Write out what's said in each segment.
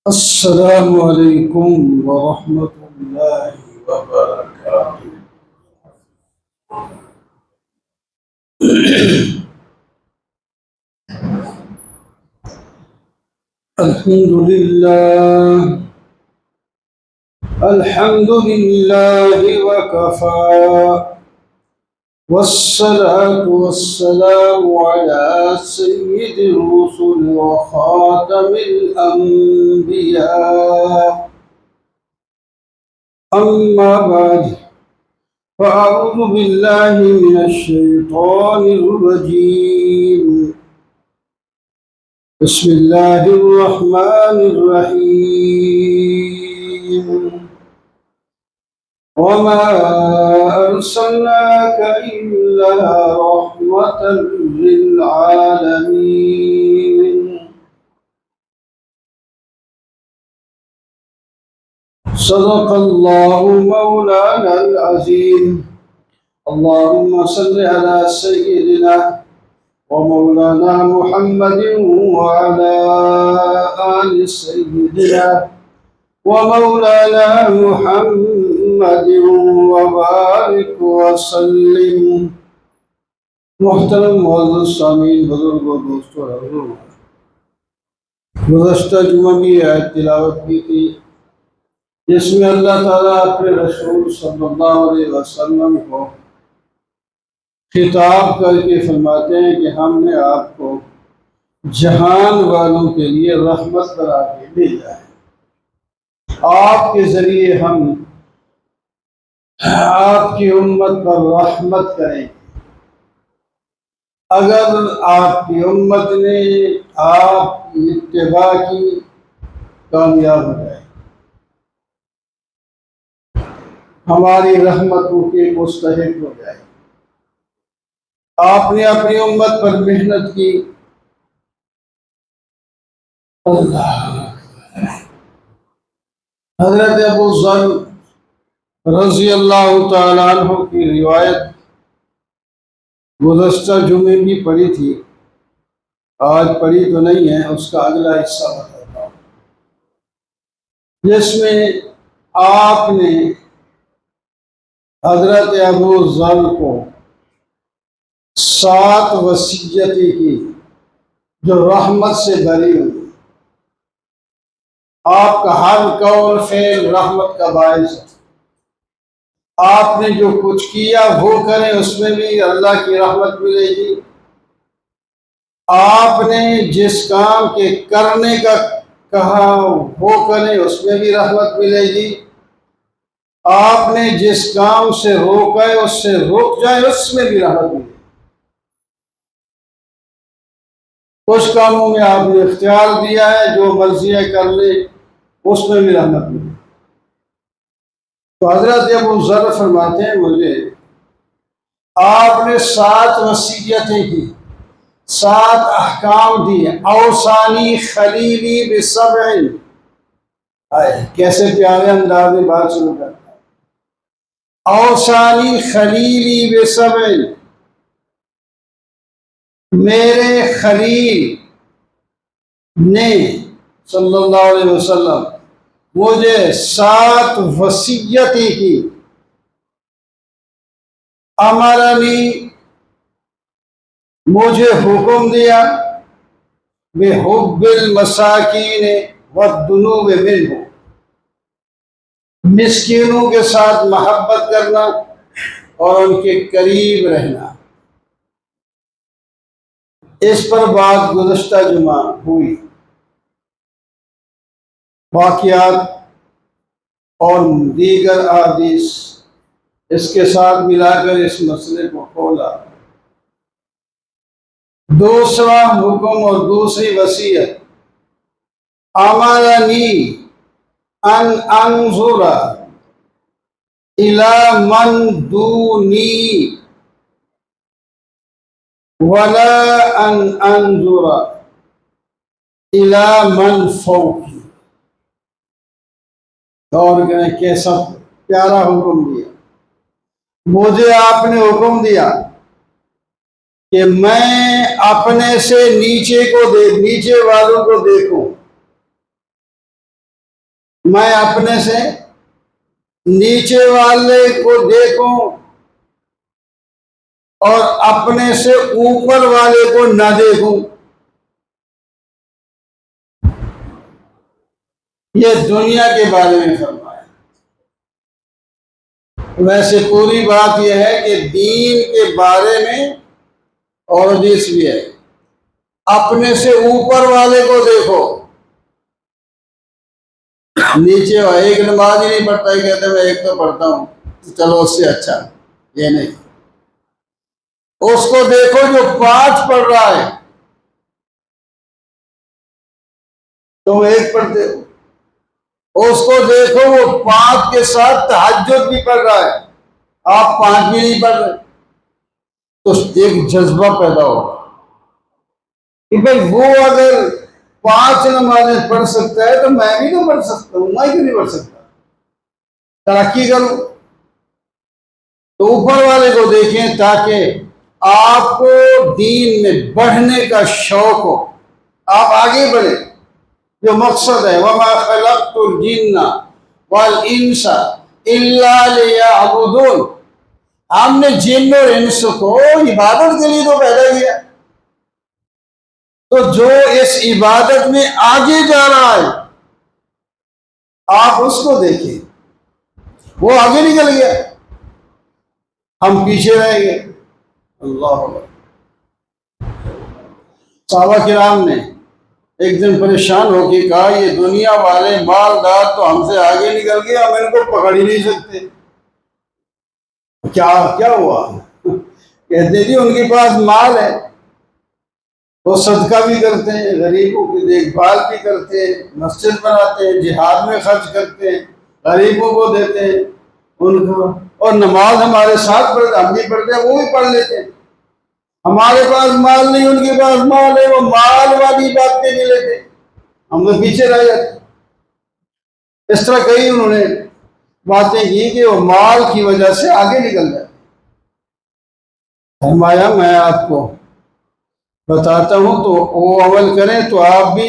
अस्सलामु अलैकुम वरहमतुल्लाहि वबरकातुहू। अल्हम्दुलिल्लाहि वकफा वस्सलातु वस्सलामु अला सय्यिदिर रुसुल व खातमिल अंबिया। अम्मा बाद फ़अऊज़ु बिल्लाहि मिनश शैतानिर रजीम। बिस्मिल्लाहिर रहमानिर रहीम। वमा अर्सलनाका इल्ला रहमतल लिल आलमीन। सदक़ल्लाहु मौलानल अज़ीम। अल्लाहुम्मा सल्लि अला सय्यिदिना व मौलाना मुहम्मदिन व अला आलि सय्यिदिना व मौलाना मुहम्मदिन व बारिक व सल्लिम। मोहतरम मौजूद सामीन, बुजुर्गों, दोस्तों, गुज़श्ता जुमा की आयत तिलावत की थी जिसमें अल्लाह ताला अपने रसूल सल्लल्लाहु अलैहि वसल्लम को खिताब करके फरमाते हैं कि हमने आपको जहान वालों के लिए रहमत करा के भेजा है। आपके जरिए हम आपकी उम्मत पर रहमत करें। अगर आपकी उम्मत ने आपकी इत्तिबा की, कामयाब हो जाए, हमारी रहमतों के मुस्तहिक हो जाए। आपने अपनी उम्मत पर मेहनत की। अल्लाह। हज़रत अबू ज़र रज़ी अल्लाह तआला अन्हु की रिवायत गुज़श्ता जुमे की पढ़ी थी, आज पढ़ी तो नहीं है, उसका अगला हिस्सा बताता हूँ, जिसमें आपने हज़रत अबू ज़र को 7 वसीयतें की जो रहमत से भरी हुई। आपका हर कौल फेल रहमत का बायस है। आपने जो कुछ किया वो करें, उसमें भी अल्लाह की रहमत मिलेगी। आपने जिस काम के करने का कहा वो करें, उसमें भी रहमत मिलेगी। आपने जिस काम से रोका है उससे रुक जाए, उसमें भी रहमत मिलेगी। कुछ कामों में आपने इख्तियार दिया है, जो मर्जी है कर ले, उसमें भी रहमत मिलेगी। तो हजरत अबू ज़र फरमाते हैं, मुझे आपने 7 वसीयतें की, 7 अहकाम दिए। औसानी खलीली बिसबइन। कैसे प्यारे अंदाज में बात शुरू करता है। औसानी खलीली बिसबइन, मेरे खलील ने सल्लल्लाहु अलैहि वसल्लम मुझे 7 वसीयतें की। अमरनी, मुझे हुक्म दिया, बेहुब्बिल मसाकीन वद्दुनूब मिन्हु, मिस्कीनों के साथ मोहब्बत करना और उनके करीब रहना। इस पर बात गुज़श्ता जुमा हुई। वाक़ियात और दीगर अहादीस इसके साथ मिलाकर इस मसले को खोला। दूसरा हुक्म और दूसरी वसीयत, अमरनी अन अंजुरा इला मन दूनी वला अन अंजुरा इला मन फौकी। और कहें कैसा प्यारा हुक्म दिया। मुझे आपने हुक्म दिया कि मैं अपने से नीचे वालों को देखूं, मैं अपने से नीचे वाले को देखूं और अपने से ऊपर वाले को न देखूं। ये दुनिया के बारे में फरमाया। वैसे पूरी बात यह है कि दीन के बारे में और हदीस भी है, अपने से ऊपर वाले को देखो। नीचे एक नमाज ही नहीं पढ़ता, ही कहते मैं एक तो पढ़ता हूं तो चलो उससे अच्छा, ये नहीं। उसको देखो जो 5 पढ़ रहा है, तुम एक पढ़ते हो। उसको देखो वो 5 के साथ तहज्जुद भी पढ़ रहा है, आप 5 भी नहीं पढ़ रहे, तो एक जज्बा पैदा होगा कि भाई वो अगर 5 नमाजें पढ़ सकता है तो मैं भी तो पढ़ सकता हूं, मैं क्यों नहीं पढ़ सकता, तरक्की करूं। तो ऊपर वाले को देखें ताकि आपको दीन में बढ़ने का शौक हो, आप आगे बढ़े। जो मकसद है, वमा खलक़तुल जिन्ना वल इंसा इल्ला लियअबुदून, हमने जिन्न और इंस को इबादत के लिए तो पैदा किया। तो जो इस इबादत में आगे जा रहा है, आप उसको देखिए, वो आगे निकल गया, हम पीछे रह गए। अल्लाह। साहबा किराम ने एक दिन परेशान होकर कहा, ये दुनिया वाले मालदार तो हमसे आगे निकल गए, हम इनको पकड़ ही नहीं सकते। क्या क्या हुआ? कहते जी उनके पास माल है, वो सदका भी करते हैं, गरीबों की देखभाल भी करते हैं, मस्जिद बनाते हैं, जिहाद में खर्च करते हैं, गरीबों को देते हैं उनको, और नमाज हमारे साथ पढ़ते, हम भी पढ़ते हैं, वो भी पढ़ लेते हैं। हमारे पास माल नहीं, उनके पास माल है, वो माल वाली बातें नहीं लेते, हम लोग पीछे रह जाते। इस तरह कई उन्होंने बातें की कि वो माल की वजह से आगे निकल जाते। फरमाया मैं आपको बताता हूं तो वो अमल करें तो आप भी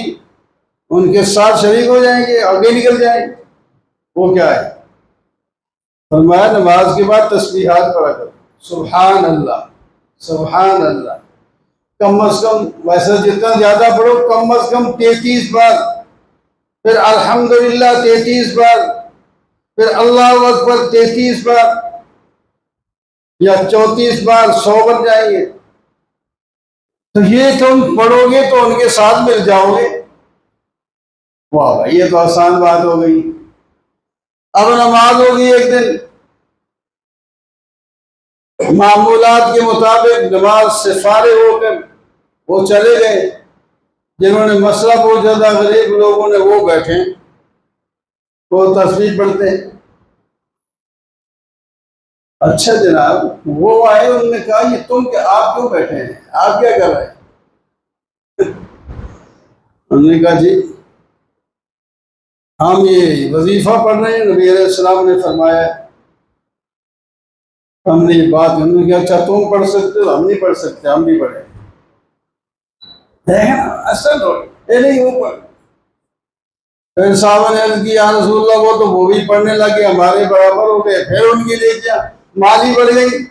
उनके साथ शरीक हो जाएंगे, आगे निकल जाएंगे। वो क्या है? फरमाया नमाज के बाद तस्बीहात पढ़ा करो, सुभान अल्लाह सुभान अल्लाह, कम अज कम, वैसे जितना ज्यादा पढ़ो कम अज कम 33 बार, फिर अल्हम्दुलिल्लाह 33 बार, फिर अल्लाह अकबर 33 बार या 34 बार, 100 बन जाएंगे। तो ये तुम पढ़ोगे तो उनके साथ मिल जाओगे। वाह भाई, ये तो आसान बात हो गई। अब नमाज होगी एक दिन, मामूलात के मुताबिक नमाज से फारिग होकर वो चले गए। जिन्होंने मसला पूछा था गरीब लोगों ने, वो बैठे, वो तस्वीर पढ़ते। अच्छा जनाब, वो आए, उन्होंने कहा ये तुम क्या, आप क्यों बैठे हैं, आप क्या कर रहे हैं? उन्होंने कहा जी हम ये वजीफा पढ़ रहे हैं, नबी अलैहिस्सलाम ने फरमाया। हमने ये बात, उन्होंने कहा अच्छा तुम पढ़ सकते हो, हम नहीं पढ़ सकते, हम भी पढ़े। असल ये नहीं, वो पढ़। फिर साहब ने अर्ज की, या रसूलल्लाह, वो भी पढ़ने लगे, हमारे बराबर हो गए। फिर उनकी लिए क्या माली बढ़ गई।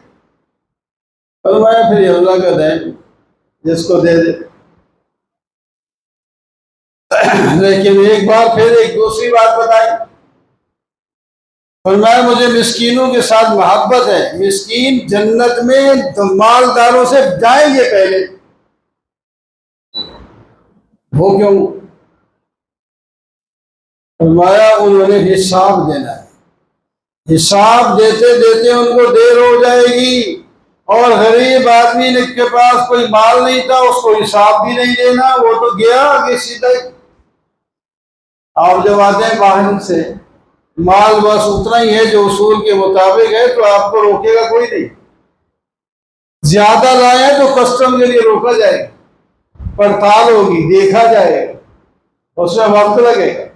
फरमाया फिर अल्लाह का देन, जिसको दे दे। लेकिन एक बार फिर एक दूसरी बात बताई। फरमाया मुझे मिस्कीनों के साथ मोहब्बत है, मिस्कीन जन्नत में मालदारों से जाएंगे पहले। वो क्यों? फरमाया उन्होंने हिसाब देना है, हिसाब देते देते उनको देर हो जाएगी। और गरीब आदमी के पास कोई माल नहीं था, उसको हिसाब भी नहीं देना, वो तो गया आगे सीधा। आप जब आते हैं बाहर से, माल बस उतना ही है जो उसूल के मुताबिक है, तो आपको रोकेगा कोई नहीं। ज्यादा लाए तो कस्टम के लिए रोका जाएगा, पड़ताल होगी, देखा जाएगा, उसमें वक्त लगेगा।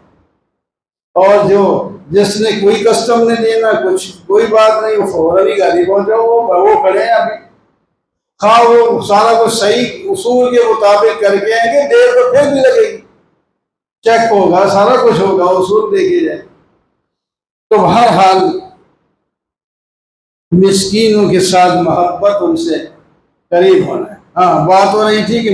और जो जिसने कोई कस्टम नहीं देना, कुछ कोई बात नहीं, वो फौरन ही गाड़ी पहुंचाओ, वो खड़े हैं अभी, खा वो सारा कुछ सही उसूल के मुताबिक करके आएंगे, देर तो फिर भी लगेगी। चेक होगा, सारा कुछ होगा, उसूल देखे जाए। तो हर हाल मिस्कीनों के साथ मोहब्बत, उनसे करीब होना है। हाँ, बात हो रही थी कि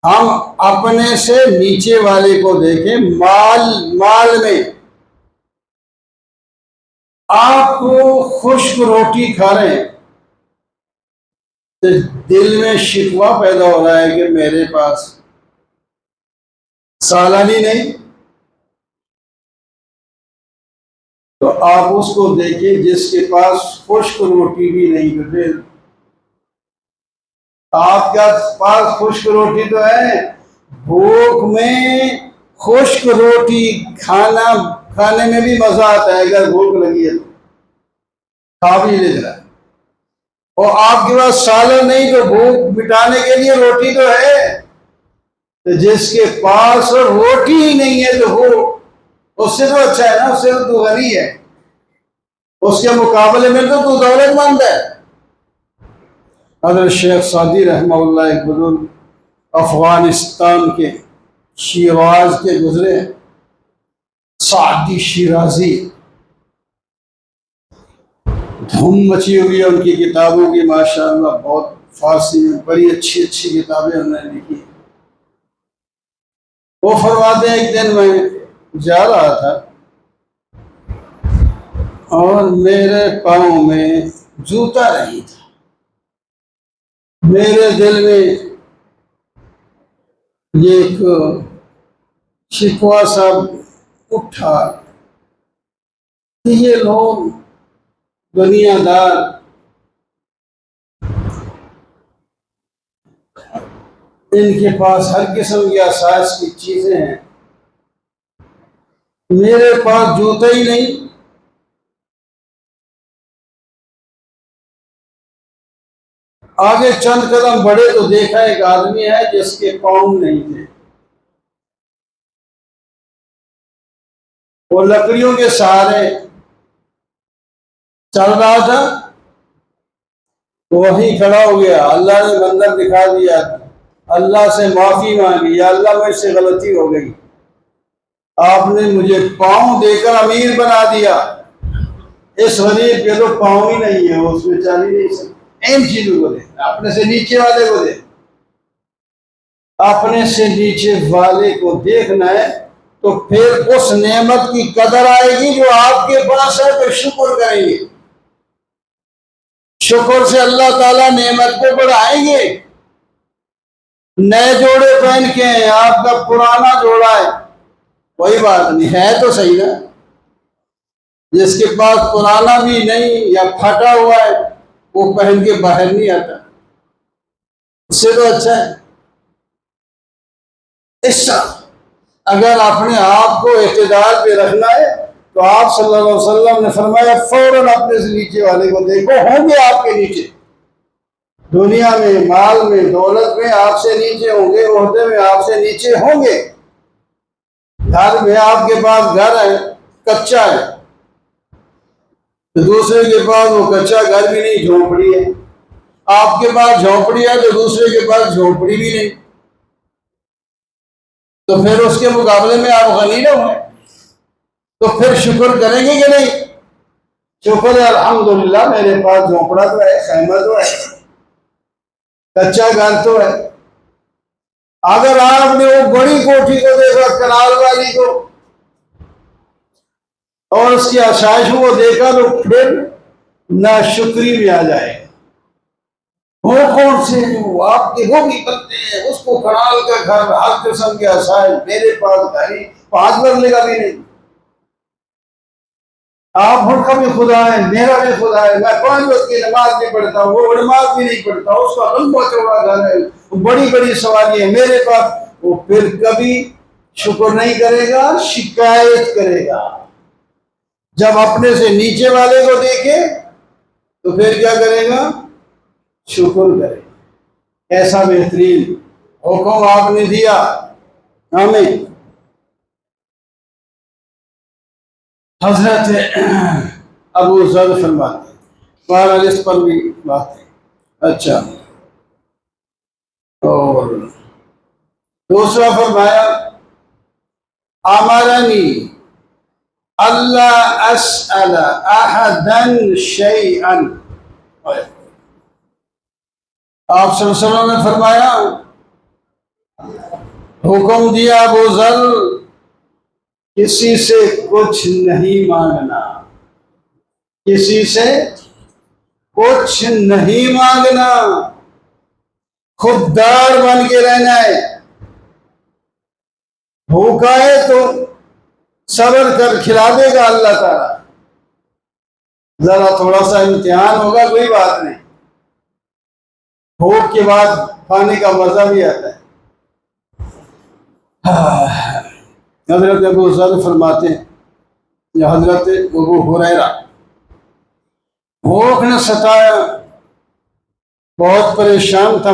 हम अपने से नीचे वाले को देखें। माल में आप खुश्क रोटी खा रहे हैं तो दिल में शिकवा पैदा हो रहा है कि मेरे पास सालानी नहीं। तो आप उसको देखिए जिसके पास खुश्क रोटी भी नहीं। तो फिर आपके पास खुश्क रोटी तो है, भूख में खुश्क रोटी खाने में भी मजा आता है अगर भूख लगी है तो खा भी ले रहा है। और आपके पास सालन नहीं तो भूख मिटाने के लिए रोटी तो है। तो जिसके पास रोटी ही नहीं है तो हो, उससे तो अच्छा है ना, उससे तो तू गनी है, उसके मुकाबले में तो तू दौलतमंद है। हज़रत शेख सादी रहमतुल्लाह एक बुजुर्ग अफगानिस्तान के शिराज के गुजरे, सादी शिराजी, धूम मची हुई है उनकी किताबों की माशाअल्लाह। बहुत फारसी में बड़ी अच्छी अच्छी किताबें उन्होंने लिखी। वो फरमाते हैं, एक दिन मैं जा रहा था और मेरे पाँव में जूता नहीं था। मेरे दिल में ये एक शिकवा सा उठा कि ये लोग दुनियादार इनके पास हर किस्म की आसास की चीजें हैं, मेरे पास जूता ही नहीं। आगे चंद कदम बढ़े तो देखा एक आदमी है जिसके पाँव नहीं थे। वो लकड़ियों के सहारे चल रहा था, तो वहीं खड़ा हो गया। अल्लाह ने मंजर दिखा दिया, अल्लाह से माफी मांगी, या अल्लाह मुझसे गलती हो गई, आपने मुझे पाँव देकर अमीर बना दिया, इस गरीब के तो पाँव ही नहीं है, उसमें चल ही नहीं सकते। इन चीजों को दे, अपने से नीचे वाले को दे। अपने से नीचे वाले को देखना है तो फिर उस नेमत की कदर आएगी जो आपके पास है, तो शुक्र करेंगे। शुक्र से अल्लाह ताला नेमत को बढ़ाएंगे। नए जोड़े पहन के हैं, आपका पुराना जोड़ा है, कोई बात नहीं है तो सही ना। जिसके पास पुराना भी नहीं या फटा हुआ है वो पहन के बाहर नहीं आता, उससे तो अच्छा है। इस अगर अपने आप को इत्तेदाल पे रखना है तो आप सल्लल्लाहु अलैहि वसल्लम ने फरमाया फौरन अपने से नीचे वाले को देखो, होंगे आपके नीचे, दुनिया में, माल में, दौलत में आपसे नीचे होंगे, ओहदे में आपसे नीचे होंगे। घर में आपके पास घर है, कच्चा है, तो दूसरे के पास वो कच्चा घर भी नहीं, झोंपड़ी है। आपके पास झोंपड़ी है तो दूसरे के पास झोंपड़ी भी नहीं, तो फिर उसके मुकाबले में आप गनी ना हुए, तो फिर शुक्र करेंगे कि नहीं? शुक्र है, अल्हम्दुलिल्लाह मेरे पास झोंपड़ा तो है, खैमा तो है, कच्चा घर तो है। अगर आपने वो बड़ी कोठी को देखा, कनाल वाली को, और उसकी आशाइशों को देखा, तो फिर नाशुक्री भी आ जाएगा। वो कौन से जो आपके वो भी बनते हैं, उसको कनाल का घर, हर किस्म के आशाइश, मेरे पास गाड़ी 5 बदले का भी नहीं। आप का भी खुदा है, मेरा भी खुदा है, मैं 5 वक्त की नमाज नहीं पढ़ता, वो नमाज भी नहीं पढ़ता, उसका लंबा चौड़ा घर है, बड़ी बड़ी सवारी है, मेरे पास। वो फिर कभी शुक्र नहीं करेगा, शिकायत करेगा। जब अपने से नीचे वाले को देखे तो फिर क्या करेगा? शुक्र करेगा। ऐसा बेहतरीन हुक्म आपने दिया हमें। हजरत अबू ज़र फरमाते, बहरहाल इस पर भी बात है। अच्छा, और दूसरा फरमाया अमरनी अल्लाह अस्अल अहदन शैअन। आप सल्लल्लाहु अलैहि वसल्लम ने फरमाया, हुक्म दिया अबू ज़र, किसी से कुछ नहीं मांगना, किसी से कुछ नहीं मांगना, खुददार बन के रहना है। भूखा है तो सब्र कर, खिला देगा अल्लाह ताला। जरा थोड़ा सा इम्तिहान होगा, कोई बात नहीं, भूख के बाद खाने का मजा भी आता है। हजरत अबू ज़र फरमाते हैं, या हजरत अबू हुरैरा, भूख ने सताया, बहुत परेशान था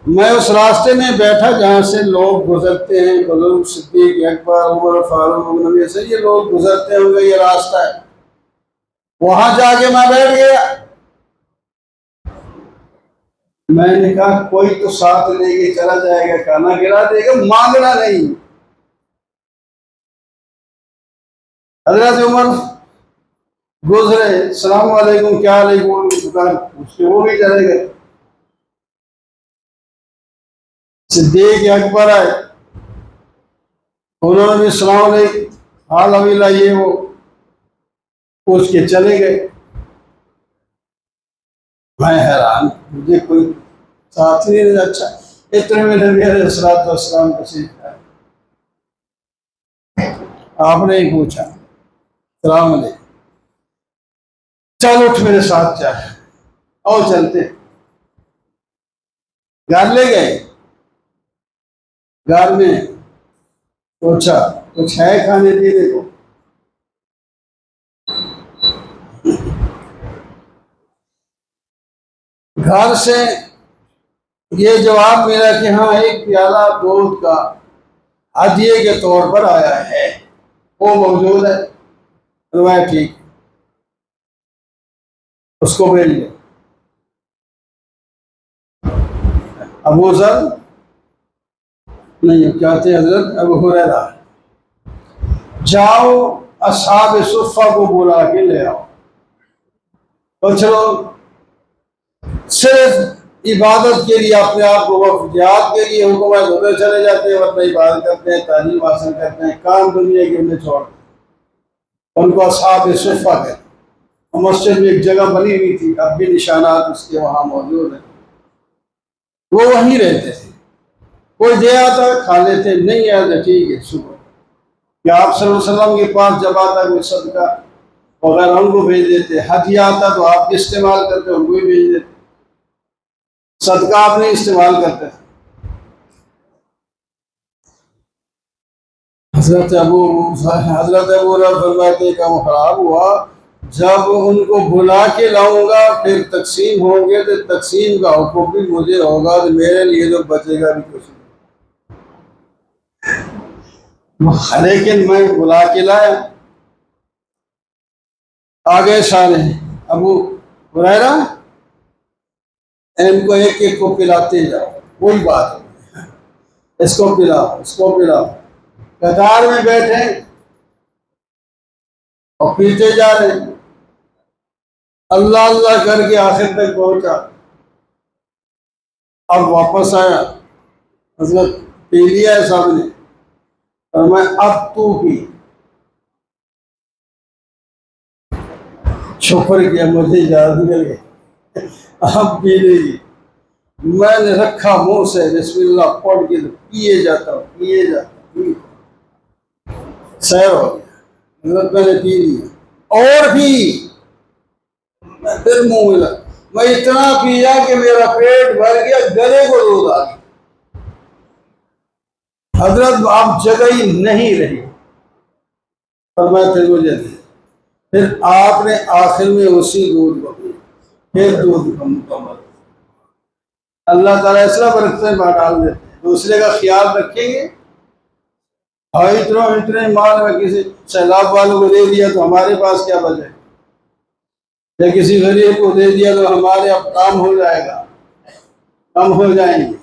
मैं उस रास्ते में बैठा जहाँ से लोग गुजरते हैं, बुजुर्ग, सिद्दीक अकबर, उमर फारूक, नबी से ये लोग गुजरते होंगे, ये रास्ता है, वहां जाके मैं बैठ गया। मैंने कहा कोई तो साथ लेके चला जाएगा, खाना खिला देगा, मांगना नहीं। हजरत उमर गुजरे, सलाम वालेकुम, क्या अलैकुम, दुकान उसके वो भी चले गए। सिद्दीक अकबर आए, उन्होंने भी सलाम अलैकुम, हाल अमीला, ये वो पूछ के चले गए। मैं हैरान, मुझे कोई साथ ही नहीं। अच्छा, इतने में नबी अलैहिस्सलाम तशरीफ लाए, आपने ही पूछा सलाम अलैकुम, चल उठ मेरे साथ चल, और चलते। घर ले गए, घर में पूछा कुछ है खाने पीने को? घर से ये जवाब मिला कि हाँ, एक प्याला दूध का हदिये के तौर पर आया है, वो मौजूद है। तो ठीक, उसको भेज दे। अबू ज़र नहीं, क्या थे हजरत अबू हुरैरा, जाओ असहाब सुफ़ा को बुला के ले आओ। तो चलो, सिर्फ इबादत के लिए अपने आप को वक्त जिहाद के लिए हुकूमत उधर चले जाते हैं, वरना इबादत करते हैं, तालीम हासिल करते हैं, काम दुनिया के उन्हें छोड़, उनको असहाब सुफ़ा कहते हैं। मस्जिद में एक जगह बनी हुई थी, अब भी निशानात उसके वहाँ मौजूद हैं, वो वहीं रहते थे। कोई दे आता खा लेते, नहीं आता ठीक है सुबह, या आप सल्लल्लाहु अलैहि वसल्लम के पास जब आता कोई सदका वगैरह उनको भेज देते, हदिया आता तो आप इस्तेमाल करते, उनको भी भेज देते, सदका आप नहीं इस्तेमाल करते। हजरत अबू फरमाते काम खराब हुआ, जब उनको बुला के लाऊंगा फिर तकसीम होंगे तो तकसीम का हुक्म भी मुझे होगा, तो मेरे लिए तो बचेगा भी कुछ नहीं। लेकिन मैं बुला के लाया, आगे सारे अबू हुरैरा, इनको एक एक को पिलाते जाओ, कोई बात नहीं, इसको पिलाओ, इसको पिलाओ। कतार में बैठे और पीते जा रहे, अल्लाह अल्लाह करके आखिर तक पहुंचा। अब वापस आया, हजरत पी लिया है साहब ने, और मैं अब तू पी। शुक्र किया, मुझे इजाजत मिल गई, अब पी लेगी। मैंने रखा मुंह से, बिस्मिल्लाह पढ़ के पिए जाता हूँ, पिए जाता हूँ, सैर हो गया। हजरत मैंने पी लिया और भी मैं फिर मुंह मिला, मैं इतना पिया कि मेरा पेट भर गया, गले को दूध आ गया। हजरत आप जगह ही नहीं रही, पर मैं फिर मुझे दी, फिर आपने आखिर में उसी दूध को पिया, फिर दूध को मुकम्मल। अल्लाह ताला ऐसा बरकतें डाल देते हैं, दूसरे का ख्याल रखेंगे। और इतने माल में किसी सैलाब वालों को दे दिया तो हमारे पास क्या बचे, या किसी गरीब को दे दिया तो हमारे अब काम हो जाएगा, कम हो जाएंगे।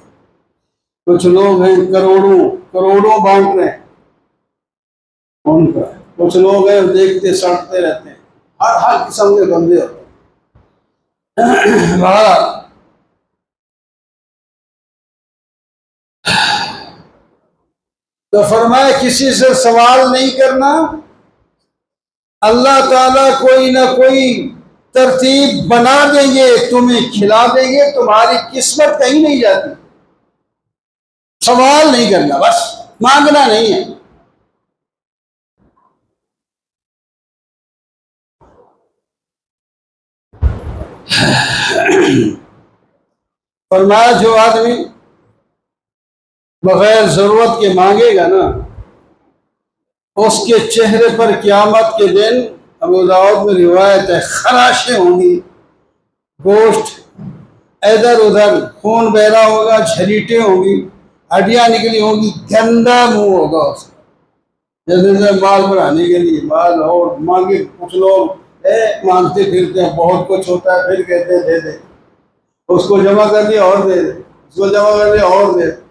कुछ लोग हैं करोड़ों करोड़ों बांट रहे हैं, उनका कुछ लोग हैं देखते सड़ते रहते हैं, हर हर किस्म के बंदे होते हैं। बहरहाल तो फरमाया किसी से सवाल नहीं करना, अल्लाह ताला कोई ना कोई तरतीब बना देंगे, तुम्हें खिला देंगे, तुम्हारी किस्मत कहीं नहीं जाती। सवाल नहीं करना, बस मांगना नहीं है। फरमाया जो आदमी बगैर जरूरत के मांगेगा ना, उसके चेहरे पर क़यामत के दिन, अबू दाऊद में रिवायत है, खराशें होंगी, गोश्त इधर उधर, खून बह रहा होगा, झरीटें होंगी, हड्डियां निकली होंगी, गंदा मुंह होगा उसका। जैसे माल बढ़ाने के लिए माल और मांगे, कुछ लोग मांगते फिरते हैं, बहुत कुछ होता है, फिर कहते हैं दे दे, उसको जमा कर दिया और दे दे, उसको जमा कर दिया और दे दे।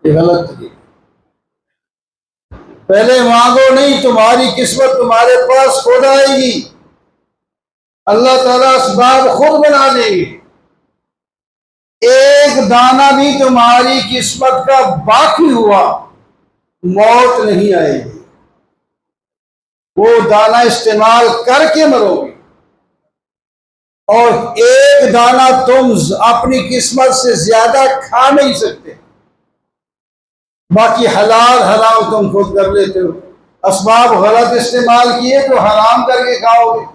ये गलत तरीका। पहले मांगो नहीं, तुम्हारी किस्मत तुम्हारे पास खुद आएगी, अल्लाह ताला असबाब खुद बना देंगे। एक दाना भी तुम्हारी किस्मत का बाकी हुआ, मौत नहीं आएगी, वो दाना इस्तेमाल करके मरोगे। और एक दाना तुम अपनी किस्मत से ज्यादा खा नहीं सकते, बाकी हलाल हराम तुम खुद कर लेते हो। असबाब गलत इस्तेमाल किए तो हराम करके खाओगे,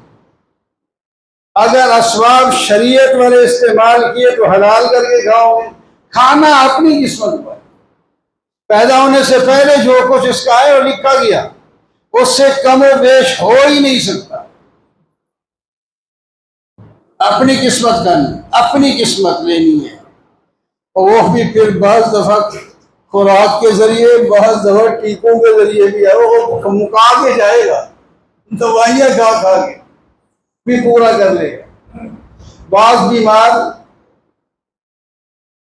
अगर असबाब शरीयत वाले इस्तेमाल किए तो हलाल करके खाओगे। खाना अपनी किस्मत पर, पैदा होने से पहले जो कुछ इसका है वो लिखा गया, उससे कम बेश हो ही नहीं सकता। अपनी किस्मत करनी, अपनी किस्मत लेनी है, और वो भी फिर बाज़ दफा खुराक के जरिए, बाज़ दफा टीकों के जरिए भी है, वो मुका के जाएगा, दवाइयाँ खा खा के भी पूरा कर लेगा। बाज़ बीमार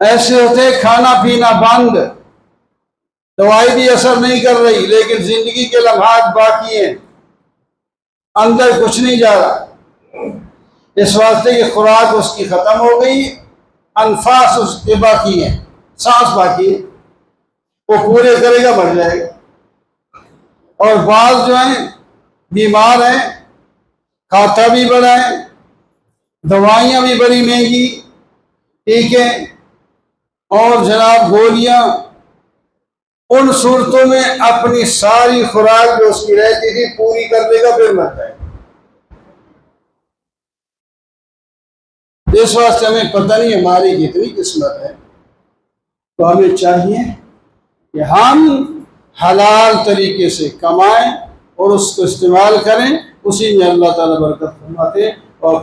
ऐसे होते, खाना पीना बंद, दवाई भी असर नहीं कर रही, लेकिन जिंदगी के लम्हात बाकी हैं, अंदर कुछ नहीं जा रहा, इस वास्ते की खुराक उसकी खत्म हो गई, अनफास उसके बाकी हैं, सांस बाकी है, वो पूरे करेगा मर जाएगा। और बाज जो हैं बीमार हैं, खाता भी बड़ा है, दवाइयाँ भी बड़ी महंगी, ठीक है, और जनाब गोलियां, उन सूरतों में अपनी सारी खुराक जो उसकी रहती थी पूरी कर लेगा, फिर मर जाएगा। इस वास्ते हमें पता नहीं हमारी कितनी किस्मत है, तो हमें चाहिए कि हम हलाल तरीके से कमाएं और उसको इस्तेमाल करें, उसी में अल्लाह ताला बरकत फरमाते। और